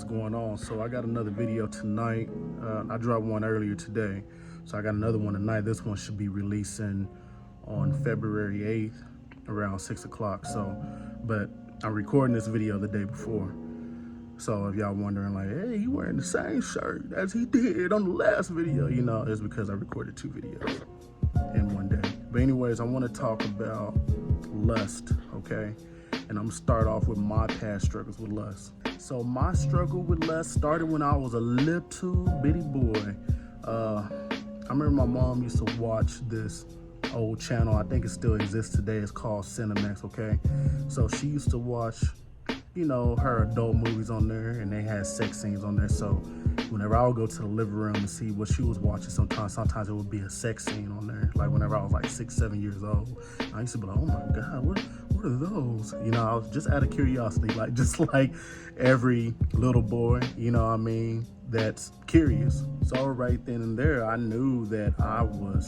what's going on. So I got another video tonight. I dropped one earlier today, so I got another one tonight. This one should be releasing on February 8th around 6 o'clock. But I'm recording this video the day before. So if y'all wondering like, hey, he wearing the same shirt as he did on the last video, you know, it's because I recorded 2 videos in one day. But anyways, I want to talk about lust, okay? And I'm gonna start off with my past struggles with lust. So my struggle with lust started when I was a little bitty boy. I remember my mom used to watch this old channel. I think it still exists today. It's called Cinemax, okay? So she used to watch, you know, her adult movies on there, and they had sex scenes on there. So whenever I would go to the living room and see what she was watching, sometimes it would be a sex scene on there. Like whenever I was like 6, 7 years old, I used to be like, oh my God, what are those? You know, I was just out of curiosity, like just like every little boy, you know what I mean, that's curious. So right then and there, I knew that I was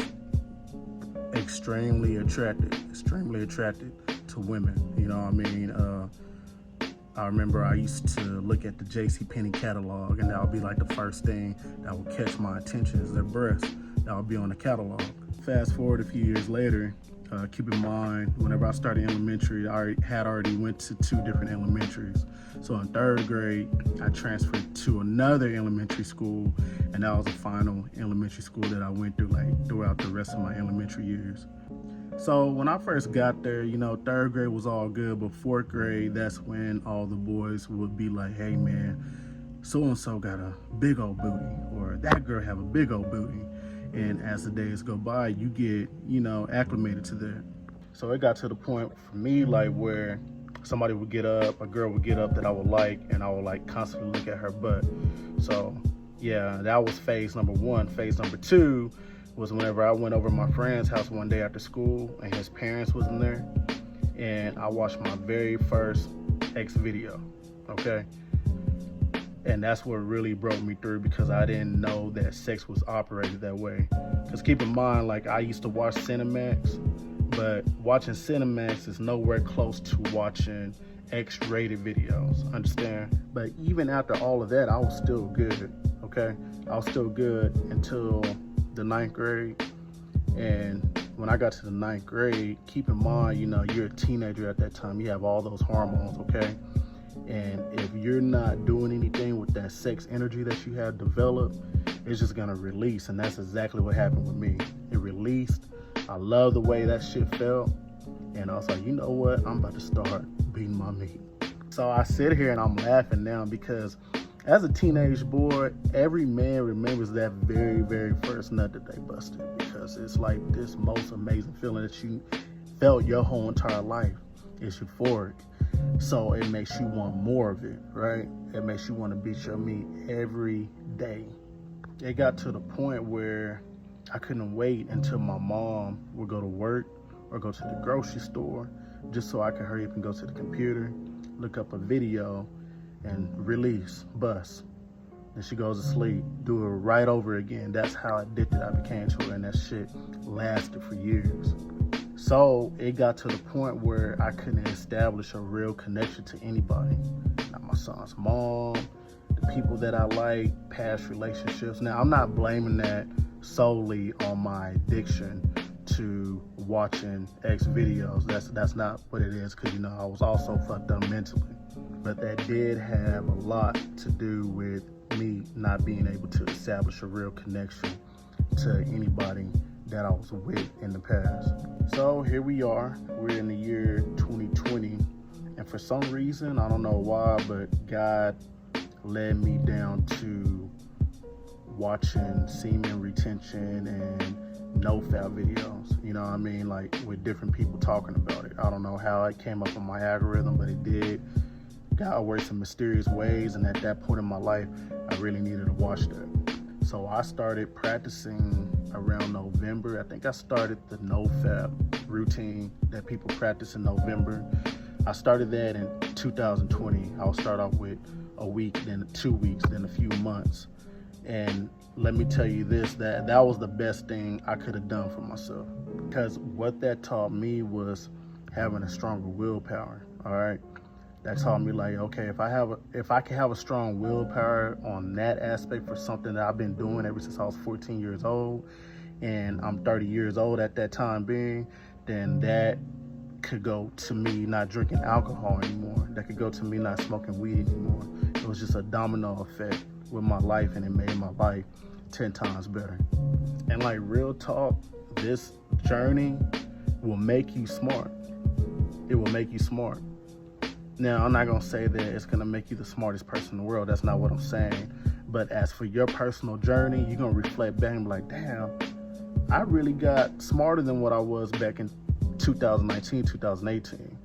extremely attracted to women, you know what I mean? I remember I used to look at the JCPenney catalog, and that would be like the first thing that would catch my attention is their breasts. That would be on the catalog. Fast forward a few years later, keep in mind, whenever I started elementary, I had already went to 2 different elementaries. So in 3rd grade, I transferred to another elementary school, and that was the final elementary school that I went through like throughout the rest of my elementary years. So when I first got there, you know, 3rd grade was all good, but 4th grade, that's when all the boys would be like, hey man, so-and-so got a big old booty, or that girl have a big old booty. And as the days go by, you get, you know, acclimated to that. So it got to the point for me, like where somebody would get up, a girl would get up that I would like, and I would like constantly look at her butt. So yeah, that was phase number 1. Phase number 2 was whenever I went over to my friend's house one day after school, and his parents was in there, and I watched my very first X video, okay? And that's what really broke me through, because I didn't know that sex was operated that way. Because keep in mind, like, I used to watch Cinemax, but watching Cinemax is nowhere close to watching X-rated videos, understand? But even after all of that, I was still good, okay? I was still good until the 9th grade. And when I got to the 9th grade, keep in mind, you know, you're a teenager at that time. You have all those hormones, okay? And if you're not doing anything with that sex energy that you have developed, it's just gonna release. And that's exactly what happened with me. It released. I love the way that shit felt. And I was like, you know what? I'm about to start beating my meat. So I sit here and I'm laughing now, because as a teenage boy, every man remembers that very, very first nut that they busted, because it's like this most amazing feeling that you felt your whole entire life. It's euphoric. So it makes you want more of it, right? It makes you want to beat your meat every day. It got to the point where I couldn't wait until my mom would go to work or go to the grocery store, just so I could hurry up and go to the computer, look up a video, and release, bust. And she goes to sleep, do it right over again. That's how addicted I became to it, and that shit lasted for years. So it got to the point where I couldn't establish a real connection to anybody. Not my son's mom, the people that I like, past relationships. Now, I'm not blaming that solely on my addiction to watching X videos. That's not what it is, because, you know, I was also fucked up mentally. But that did have a lot to do with me not being able to establish a real connection to anybody that I was with in the past. So here we are, we're in the year 2020, and for some reason, I don't know why, but God led me down to watching semen retention and no-fap videos, you know what I mean, like with different people talking about it. I don't know how it came up on my algorithm, but it did. God works in mysterious ways, and at that point in my life, I really needed to watch that. So I started practicing around November. I think I started the no-fap routine that people practice in November. I started that in 2020. I'll start off with a week, then 2 weeks, then a few months. And let me tell you this, that was the best thing I could have done for myself, because what that taught me was having a stronger willpower, all right? that taught me like, okay, if I can have a strong willpower on that aspect for something that I've been doing ever since I was 14 years old, and I'm 30 years old at that time being, then that could go to me not drinking alcohol anymore. That could go to me not smoking weed anymore. It was just a domino effect with my life, and it made my life 10 times better. And like, real talk, this journey will make you smart. It will make you smart. Now, I'm not gonna say that it's gonna make you the smartest person in the world. That's not what I'm saying. But as for your personal journey, you're gonna reflect back and be like, damn, I really got smarter than what I was back in 2019, 2018.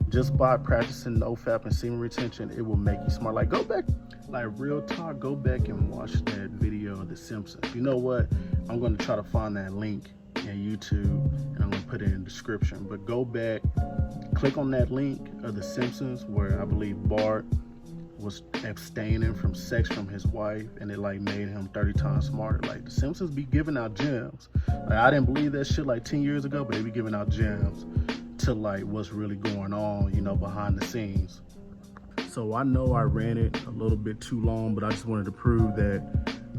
Just by practicing NoFap and semen retention, it will make you smart. Like, go back, like, real talk, go back and watch that video of The Simpsons. You know what? I'm gonna try to find that link in YouTube, and I'm gonna put it in the description. But go back, click on that link of The Simpsons where I believe Bart was abstaining from sex from his wife, and it like made him 30 times smarter. Like, The Simpsons be giving out gems. Like, I didn't believe that shit like 10 years ago, but they be giving out gems to like what's really going on, you know, behind the scenes. So I know I ran it a little bit too long, but I just wanted to prove that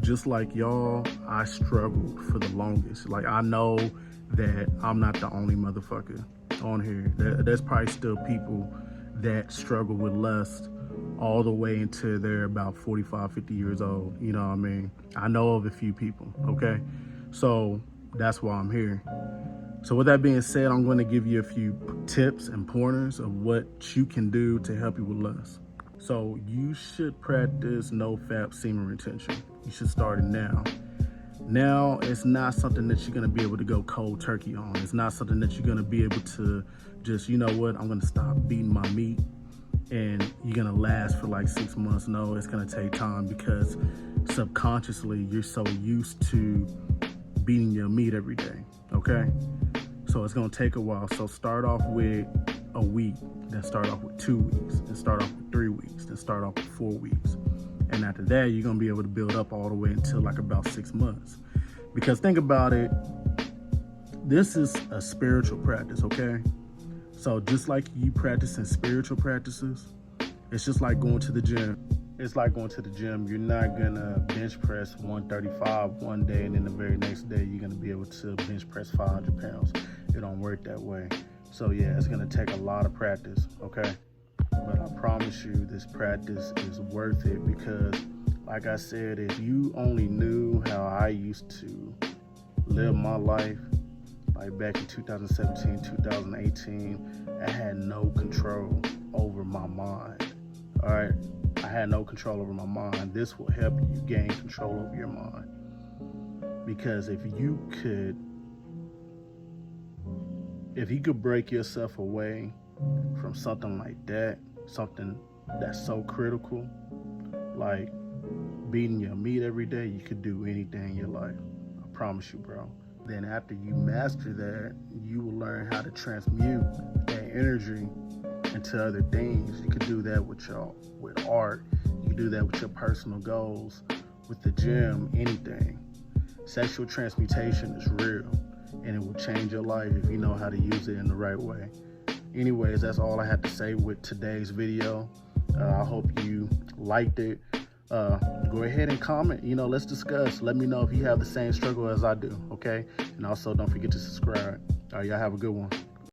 just like y'all, I struggled for the longest. Like, I know that I'm not the only motherfucker on here. There's probably still people that struggle with lust all the way until they're about 45, 50 years old. You know what I mean? I know of a few people, okay? So that's why I'm here. So with that being said, I'm going to give you a few tips and pointers of what you can do to help you with lust. So you should practice NoFap semen retention. You should start it now. Now, it's not something that you're going to be able to go cold turkey on. It's not something that you're going to be able to just, you know what, I'm going to stop beating my meat and you're going to last for like 6 months. No, it's going to take time, because subconsciously you're so used to beating your meat every day, okay? So it's going to take a while. So start off with a week, then start off with 2 weeks, then start off with 3 weeks, then start off with 4 weeks. And after that, you're gonna be able to build up all the way until like about 6 months. Because think about it, this is a spiritual practice, okay? So just like you practicing spiritual practices, it's just like going to the gym. It's like going to the gym. You're not gonna bench press 135 one day, and then the very next day you're gonna be able to bench press 500 pounds. It don't work that way. So yeah, it's gonna take a lot of practice, okay? But I promise you, this practice is worth it, because like I said, if you only knew how I used to live my life, like back in 2017, 2018, I had no control over my mind, all right? I had no control over my mind. This will help you gain control over your mind. Because if you could break yourself away from something like that, something that's so critical, like beating your meat every day, you could do anything in your life. I promise you, bro. Then after you master that, you will learn how to transmute that energy into other things. You could do that with art. You can do that with your personal goals, with the gym, anything. Sexual transmutation is real, and it will change your life if you know how to use it in the right way. Anyways, that's all I had to say with today's video. I hope you liked it. Go ahead and comment. You know, let's discuss. Let me know if you have the same struggle as I do, okay? And also, don't forget to subscribe. All right, y'all have a good one.